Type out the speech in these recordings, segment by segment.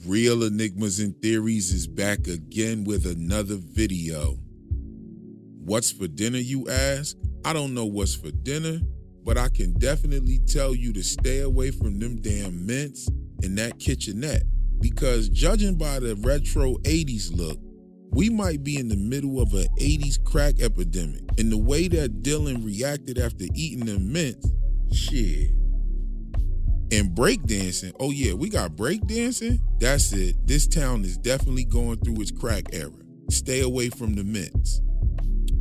Real Enigmas and Theories is back again with another video. What's for dinner, you ask? I don't know what's for dinner, but I can definitely tell you to stay away from them damn mints in that kitchenette, because judging by the retro 80s look, we might be in the middle of an 80s crack epidemic. And the way that Dylan reacted after eating them mints, shit. And breakdancing, oh yeah, we got breakdancing? That's it. This town is definitely going through its crack era. Stay away from the mints.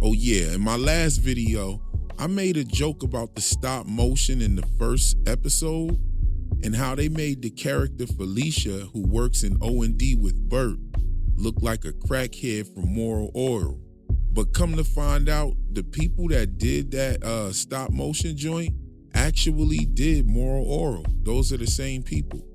Oh yeah, in my last video, I made a joke about the stop motion in the first episode and how they made the character Felicia, who works in O&D with Bert, look like a crackhead from Moral Oral. But come to find out, the people that did that stop motion joint actually did Moral Oral. Those are the same people.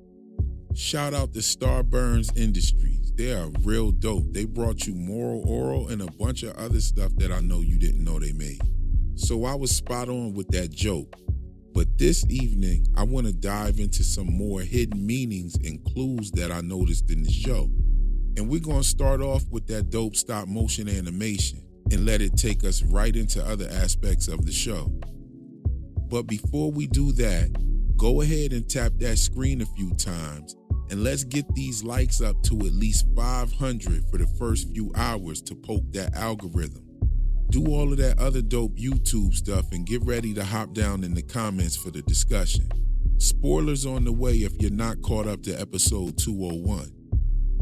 Shout out to Starburns Industries. They are real dope. They brought you Moral Oral and a bunch of other stuff that I know you didn't know they made. So I was spot on with that joke. But this evening, I want to dive into some more hidden meanings and clues that I noticed in the show. And we're going to start off with that dope stop motion animation and let it take us right into other aspects of the show. But before we do that, go ahead and tap that screen a few times and let's get these likes up to at least 500 for the first few hours to poke that algorithm. Do all of that other dope YouTube stuff and get ready to hop down in the comments for the discussion. Spoilers on the way if you're not caught up to episode 201.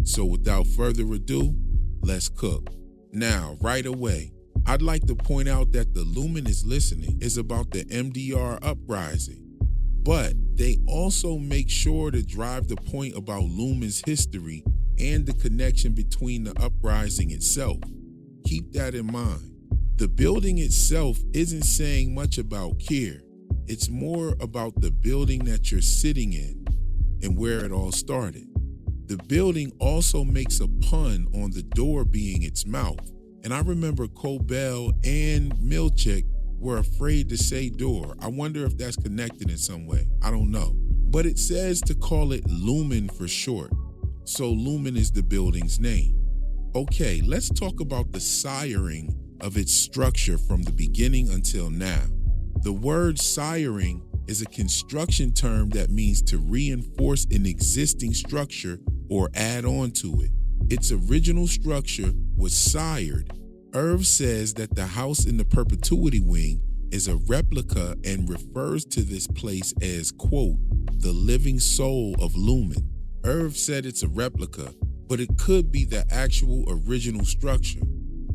So without further ado, let's cook. Now, right away, I'd like to point out that the Lumon is Listening is about the MDR Uprising, but they also make sure to drive the point about Lumon's history and the connection between the uprising itself. Keep that in mind. The building itself isn't saying much about Kier. It's more about the building that you're sitting in and where it all started. The building also makes a pun on the door being its mouth. And I remember Cobell and Milchek were afraid to say door. I wonder if that's connected in some way. I don't know. But it says to call it Lumon for short. So Lumon is the building's name. Okay, let's talk about the siring of its structure from the beginning until now. The word siring is a construction term that means to reinforce an existing structure or add on to it. Its original structure was sired. Irv says that the house in the Perpetuity Wing is a replica and refers to this place as, quote, the living soul of Lumon. Irv said it's a replica, but it could be the actual original structure.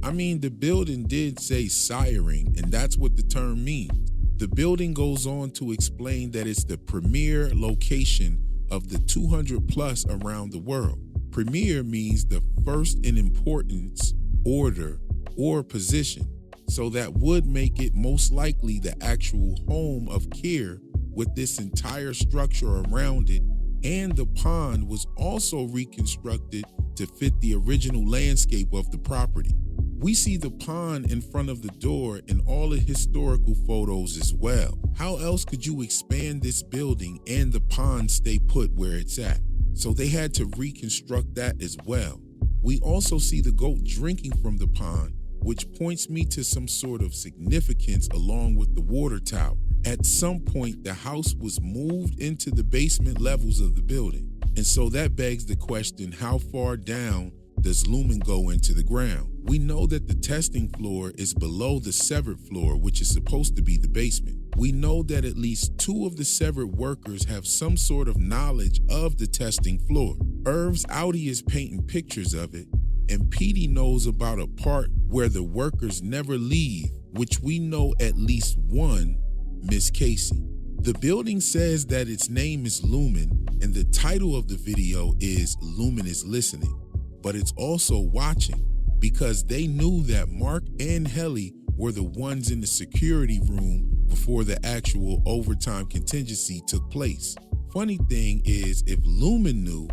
I mean, the building did say siring, and that's what the term means. The building goes on to explain that it's the premier location of the 200 plus around the world. Premier means the first in importance, order, or position. So that would make it most likely the actual home of Kier, with this entire structure around it, and the pond was also reconstructed to fit the original landscape of the property. We see the pond in front of the door in all the historical photos as well. How else could you expand this building and the pond stay put where it's at? So they had to reconstruct that as well. We also see the goat drinking from the pond, which points me to some sort of significance along with the water tower. At some point, the house was moved into the basement levels of the building. And so that begs the question, how far down does Lumon go into the ground? We know that the testing floor is below the severed floor, which is supposed to be the basement. We know that at least 2 of the severed workers have some sort of knowledge of the testing floor. Irv's Audi is painting pictures of it, and Petey knows about a part where the workers never leave, which we know at least one, Miss Casey. The building says that its name is Lumon, and the title of the video is Lumon is Listening. But it's also watching, because they knew that Mark and Helly were the ones in the security room before the actual overtime contingency took place. Funny thing is, if Lumon knew,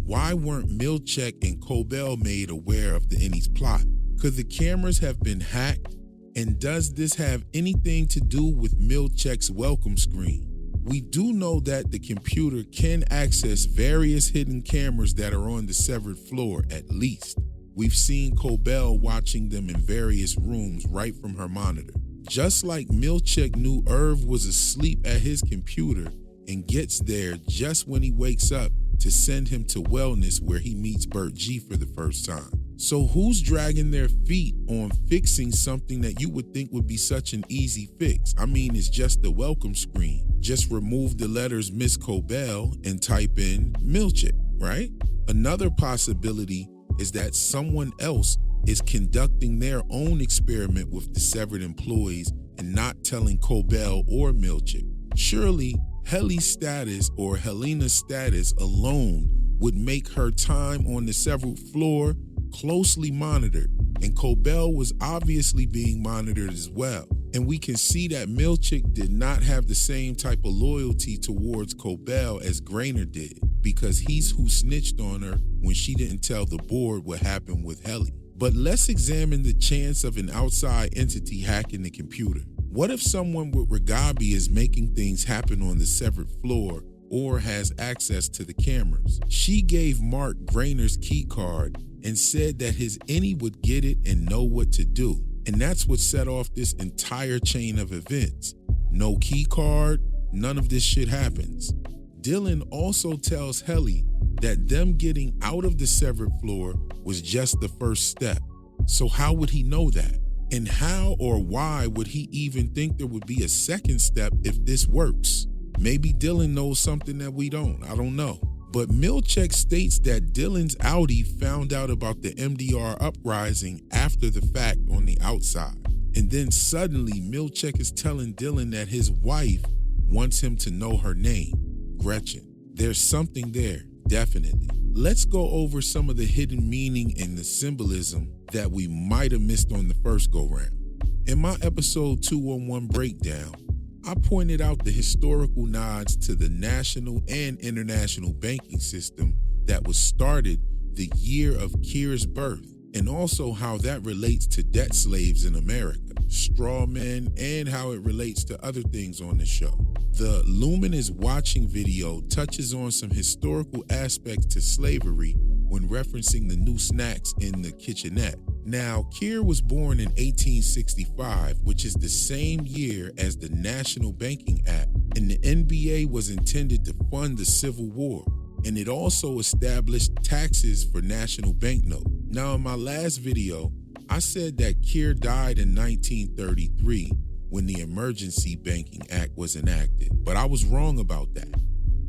why weren't Milchek and Cobell made aware of the Ennies plot? Could the cameras have been hacked? And does this have anything to do with Milchek's welcome screen? We do know that the computer can access various hidden cameras that are on the severed floor, at least. We've seen Cobell watching them in various rooms right from her monitor. Just like Milchek knew Irv was asleep at his computer and gets there just when he wakes up to send him to wellness where he meets Bert G for the first time. So who's dragging their feet on fixing something that you would think would be such an easy fix? I mean, it's just the welcome screen. Just remove the letters Miss Cobell and type in Milchek, right? Another possibility is that someone else is conducting their own experiment with the severed employees and not telling Cobell or Milchek. Surely, Heli's status or Helena's status alone would make her time on the severed floor closely monitored, and Cobell was obviously being monitored as well. And we can see that Milchek did not have the same type of loyalty towards Cobell as Grainer did, because he's who snitched on her when she didn't tell the board what happened with Heli. But let's examine the chance of an outside entity hacking the computer. What if someone with Ragabi is making things happen on the severed floor or has access to the cameras? She gave Mark Grainer's key card and said that his any would get it and know what to do. And that's what set off this entire chain of events. No key card, none of this shit happens. Dylan also tells Heli that them getting out of the severed floor was just the first step. So how would he know that? And how or why would he even think there would be a second step if this works? Maybe Dylan knows something that we don't, I don't know. But Milchek states that Dylan's Audi found out about the MDR uprising after the fact on the outside. And then suddenly Milchek is telling Dylan that his wife wants him to know her name, Gretchen. There's something there, definitely. Let's go over some of the hidden meaning and the symbolism that we might have missed on the first go-round. In my episode 211 breakdown, I pointed out the historical nods to the national and international banking system that was started the year of Keir's birth, and also how that relates to debt slaves in America, straw men, and how it relates to other things on the show. The Lumon is Watching video touches on some historical aspects to slavery when referencing the new snacks in the kitchenette. Now, Keir was born in 1865, which is the same year as the National Banking Act, and the NBA was intended to fund the Civil War, and it also established taxes for national banknote. Now, in my last video, I said that Keir died in 1933 when the Emergency Banking Act was enacted, but I was wrong about that.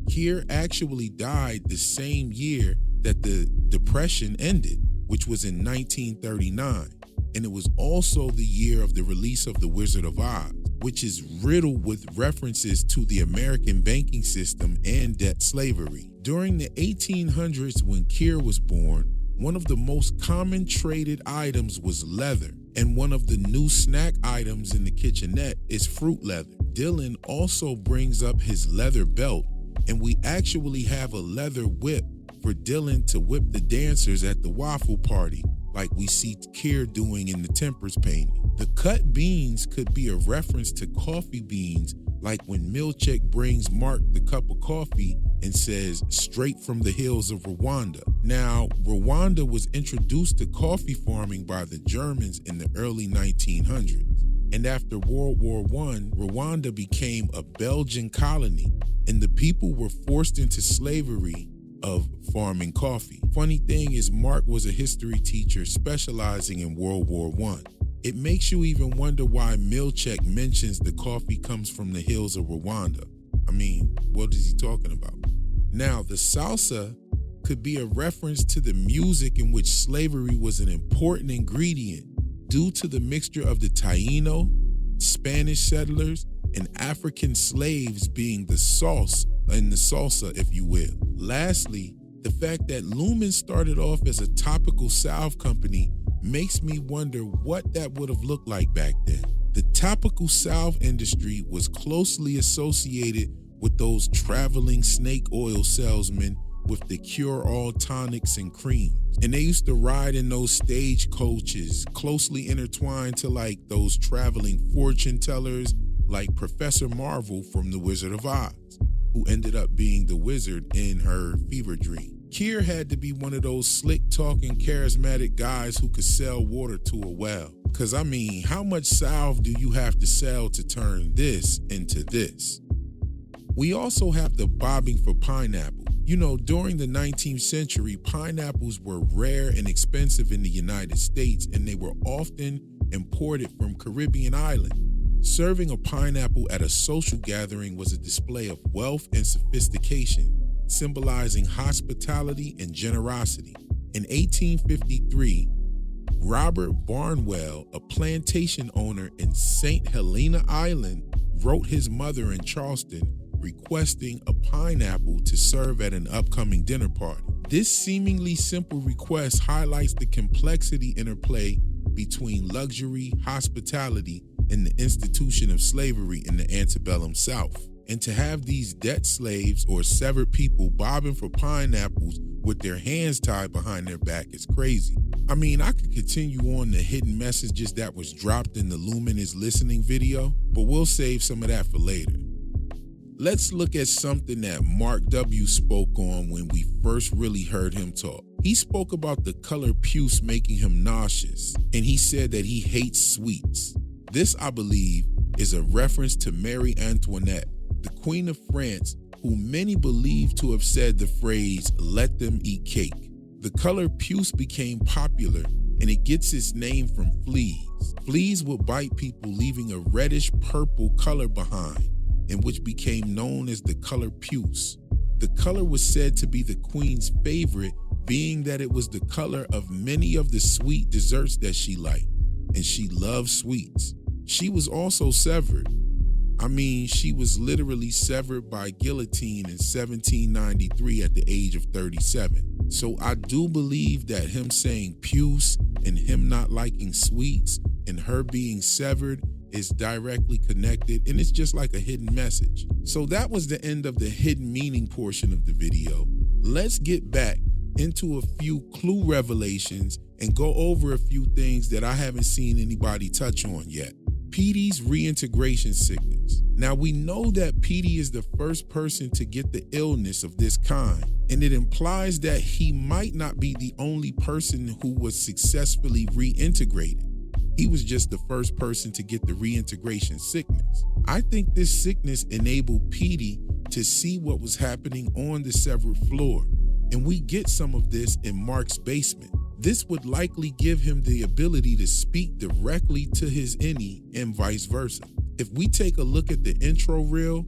Keir actually died the same year that the Depression ended, which was in 1939, and it was also the year of the release of The Wizard of Oz, which is riddled with references to the American banking system and debt slavery. During the 1800s, when Keir was born, one of the most common traded items was leather, and one of the new snack items in the kitchenette is fruit leather. Dylan also brings up his leather belt, and we actually have a leather whip for Dylan to whip the dancers at the waffle party, like we see Keir doing in the Tempers painting. The cut beans could be a reference to coffee beans, like when Milchek brings Mark the cup of coffee and says, straight from the hills of Rwanda. Now, Rwanda was introduced to coffee farming by the Germans in the early 1900s. And after World War I, Rwanda became a Belgian colony, and the people were forced into slavery of farming coffee. Funny thing is, Mark was a history teacher specializing in World War I. It makes you even wonder why Milchek mentions the coffee comes from the hills of Rwanda. I mean, what is he talking about? Now, the salsa could be a reference to the music in which slavery was an important ingredient due to the mixture of the Taino, Spanish settlers, and African slaves being the sauce in the salsa, if you will. Lastly, the fact that Lumon started off as a topical salve company makes me wonder what that would have looked like back then. The topical salve industry was closely associated with those traveling snake oil salesmen with the cure-all tonics and creams. And they used to ride in those stage coaches, closely intertwined to like those traveling fortune tellers, like Professor Marvel from The Wizard of Oz, who ended up being the wizard in her fever dream. Kier had to be one of those slick-talking, charismatic guys who could sell water to a well. Because, I mean, how much salve do you have to sell to turn this into this? We also have the bobbing for pineapple. You know, during the 19th century, pineapples were rare and expensive in the United States, and they were often imported from Caribbean islands. Serving a pineapple at a social gathering was a display of wealth and sophistication, symbolizing hospitality and generosity. In 1853, Robert Barnwell, a plantation owner in St. Helena Island, wrote his mother in Charleston requesting a pineapple to serve at an upcoming dinner party. This seemingly simple request highlights the complexity interplay between luxury, hospitality, and the institution of slavery in the antebellum South. And to have these debt slaves or severed people bobbing for pineapples with their hands tied behind their back is crazy. I mean, I could continue on the hidden messages that was dropped in the Lumon is Listening video, but we'll save some of that for later. Let's look at something that Mark W. spoke on when we first really heard him talk. He spoke about the color puce making him nauseous, and he said that he hates sweets. This, I believe, is a reference to Marie Antoinette, the Queen of France, who many believe to have said the phrase, "let them eat cake." The color puce became popular, and it gets its name from fleas. Fleas would bite people, leaving a reddish-purple color behind, and which became known as the color puce. The color was said to be the queen's favorite, being that it was the color of many of the sweet desserts that she liked, and she loved sweets. She was also severed. I mean, she was literally severed by guillotine in 1793 at the age of 37. So I do believe that him saying puce and him not liking sweets and her being severed is directly connected, and it's just like a hidden message. So that was the end of the hidden meaning portion of the video. Let's get back into a few clue revelations and go over a few things that I haven't seen anybody touch on yet. Petey's reintegration sickness. Now we know that Petey is the first person to get the illness of this kind, and it implies that he might not be the only person who was successfully reintegrated. He was just the first person to get the reintegration sickness. I think this sickness enabled Petey to see what was happening on the severed floor, and we get some of this in Mark's basement. This would likely give him the ability to speak directly to his innie and vice versa. If we take a look at the intro reel,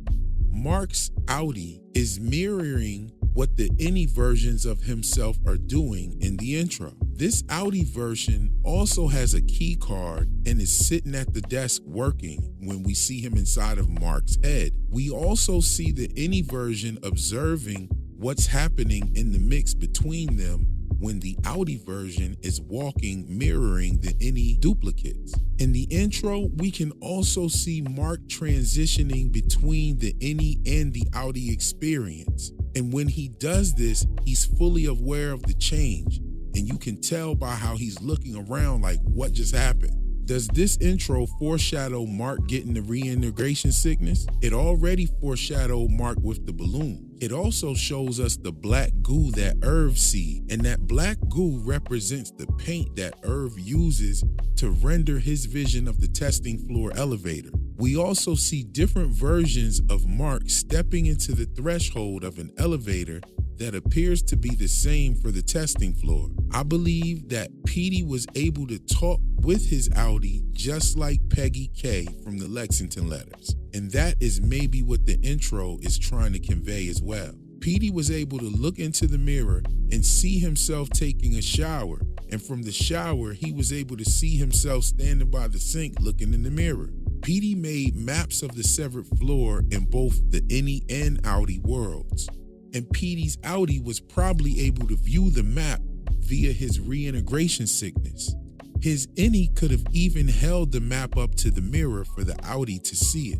Mark's outie is mirroring what the innie versions of himself are doing in the intro. This outie version also has a key card and is sitting at the desk working when we see him inside of Mark's head. We also see the innie version observing what's happening in the mix between them when the outie version is walking, mirroring the innie duplicates. In the intro, we can also see Mark transitioning between the innie and the outie experience. And when he does this, he's fully aware of the change. And you can tell by how he's looking around like, what just happened? Does this intro foreshadow Mark getting the reintegration sickness? It already foreshadowed Mark with the balloon. It also shows us the black goo that Irv sees, and that black goo represents the paint that Irv uses to render his vision of the testing floor elevator. We also see different versions of Mark stepping into the threshold of an elevator that appears to be the same for the testing floor. I believe that Petey was able to talk with his outie just like Peggy K from the Lexington letters. And that is maybe what the intro is trying to convey as well. Petey was able to look into the mirror and see himself taking a shower. And from the shower, he was able to see himself standing by the sink looking in the mirror. Petey made maps of the severed floor in both the innie and outie worlds. And Petey's outie was probably able to view the map via his reintegration sickness. His innie could have even held the map up to the mirror for the outie to see it.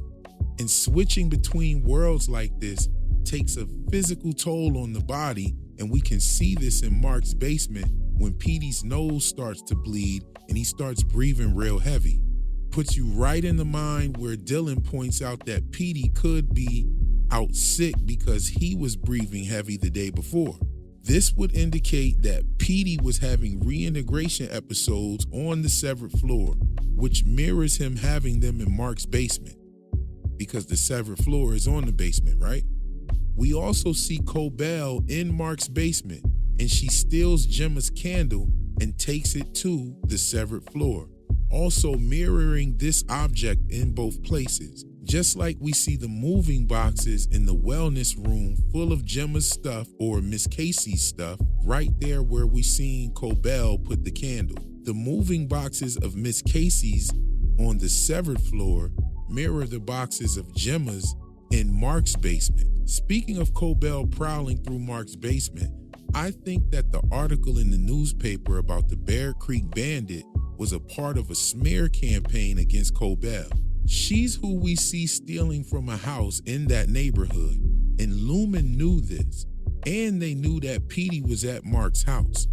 And switching between worlds like this takes a physical toll on the body, and we can see this in Mark's basement when Petey's nose starts to bleed and he starts breathing real heavy. puts you right in the mind where Dylan points out that Petey could be out sick because he was breathing heavy the day before. This would indicate that Petey was having reintegration episodes on the severed floor, which mirrors him having them in Mark's basement, because the severed floor is on the basement, right? We also see Cobell in Mark's basement, and she steals Gemma's candle and takes it to the severed floor, also mirroring this object in both places. Just like we see the moving boxes in the wellness room full of Gemma's stuff or Miss Casey's stuff, right there where we seen Cobell put the candle. The moving boxes of Miss Casey's on the severed floor mirror the boxes of Gemma's in Mark's basement. Speaking of Cobell prowling through Mark's basement, I think that the article in the newspaper about the Bear Creek Bandit was a part of a smear campaign against Cobell. She's who we see stealing from a house in that neighborhood, and Lumon knew this, and they knew that Petey was at Mark's house.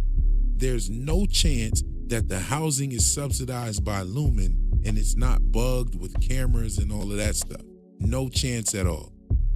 There's no chance that the housing is subsidized by Lumon and it's not bugged with cameras and all of that stuff. No chance at all.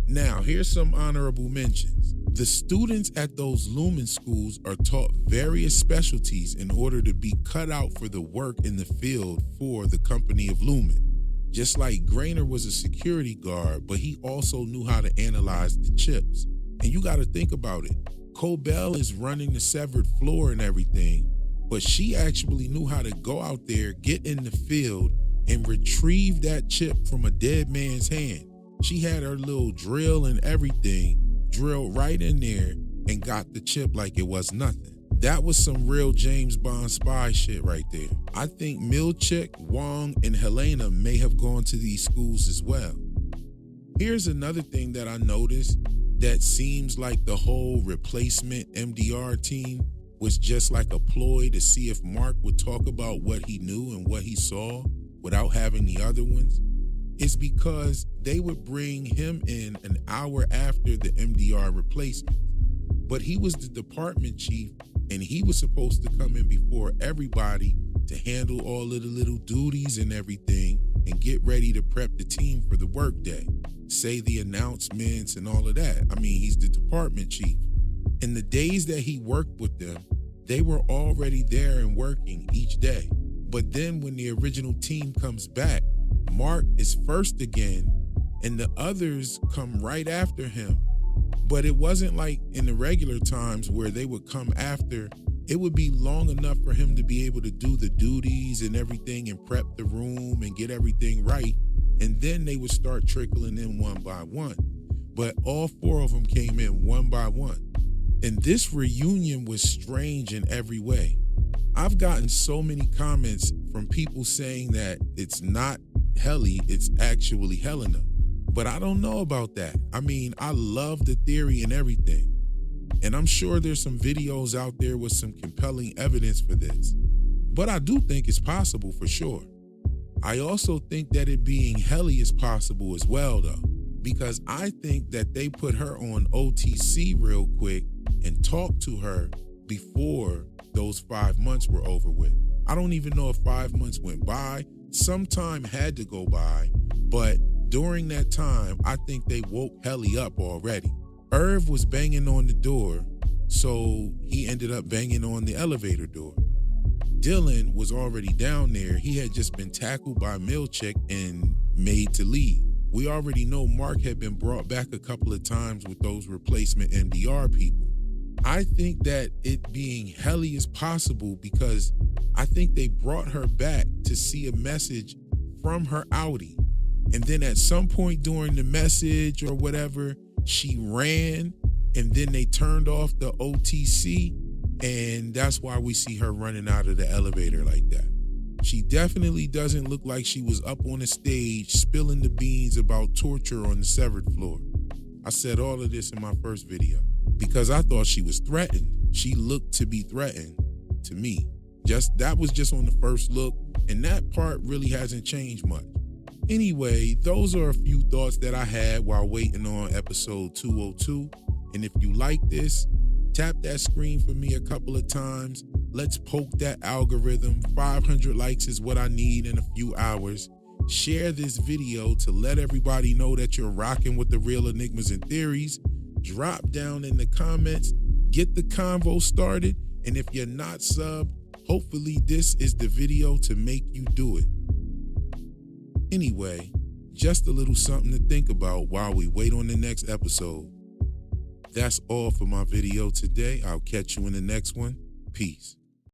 Now, here's some honorable mentions. The students at those Lumon schools are taught various specialties in order to be cut out for the work in the field for the company of Lumon. Just like Grainer was a security guard, but he also knew how to analyze the chips. And you got to think about it. Cobell is running the severed floor and everything, but she actually knew how to go out there, get in the field, and retrieve that chip from a dead man's hand. She had her little drill and everything, drilled right in there and got the chip like it was nothing. That was some real James Bond spy shit right there. I think Milchick, Wong, and Helena may have gone to these schools as well. Here's another thing that I noticed that seems like the whole replacement MDR team was just like a ploy to see if Mark would talk about what he knew and what he saw without having the other ones. It's because they would bring him in an hour after the MDR replacement. But he was the department chief, and he was supposed to come in before everybody to handle all of the little duties and everything and get ready to prep the team for the workday, say the announcements and all of that. I mean, he's the department chief. In the days that he worked with them, they were already there and working each day. But then when the original team comes back, Mark is first again, and the others come right after him. But it wasn't like in the regular times where they would come after. It would be long enough for him to be able to do the duties and everything and prep the room and get everything right. And then they would start trickling in one by one. But all four of them came in one by one. And this reunion was strange in every way. I've gotten so many comments from people saying that it's not Helly, it's actually Helena. But I don't know about that. I mean, I love the theory and everything. And I'm sure there's some videos out there with some compelling evidence for this. But I do think it's possible for sure. I also think that it being Helly is possible as well, though, because I think that they put her on OTC real quick and talked to her before those 5 months were over with. I don't even know if 5 months went by. Some time had to go by, but during that time, I think they woke Helly up already. Irv was banging on the door, so he ended up banging on the elevator door. Dylan was already down there. He had just been tackled by Milchick and made to leave. We already know Mark had been brought back a couple of times with those replacement MDR people. I think that it being Helly is possible because I think they brought her back to see a message from her outie. And then at some point during the message or whatever, she ran and then they turned off the OTC, and that's why we see her running out of the elevator like that. She definitely doesn't look like she was up on the stage spilling the beans about torture on the severed floor. I said all of this in my first video because I thought she was threatened. She looked to be threatened to me. That was just on the first look, and that part really hasn't changed much. Anyway, those are a few thoughts that I had while waiting on episode 202. And if you like this, tap that screen for me a couple of times. Let's poke that algorithm. 500 likes is what I need in a few hours. Share this video to let everybody know that you're rocking with the Real Enigmas and Theories. Drop down in the comments, get the convo started, and if you're not subbed, hopefully this is the video to make you do it. Anyway, just a little something to think about while we wait on the next episode. That's all for my video today. I'll catch you in the next one. Peace.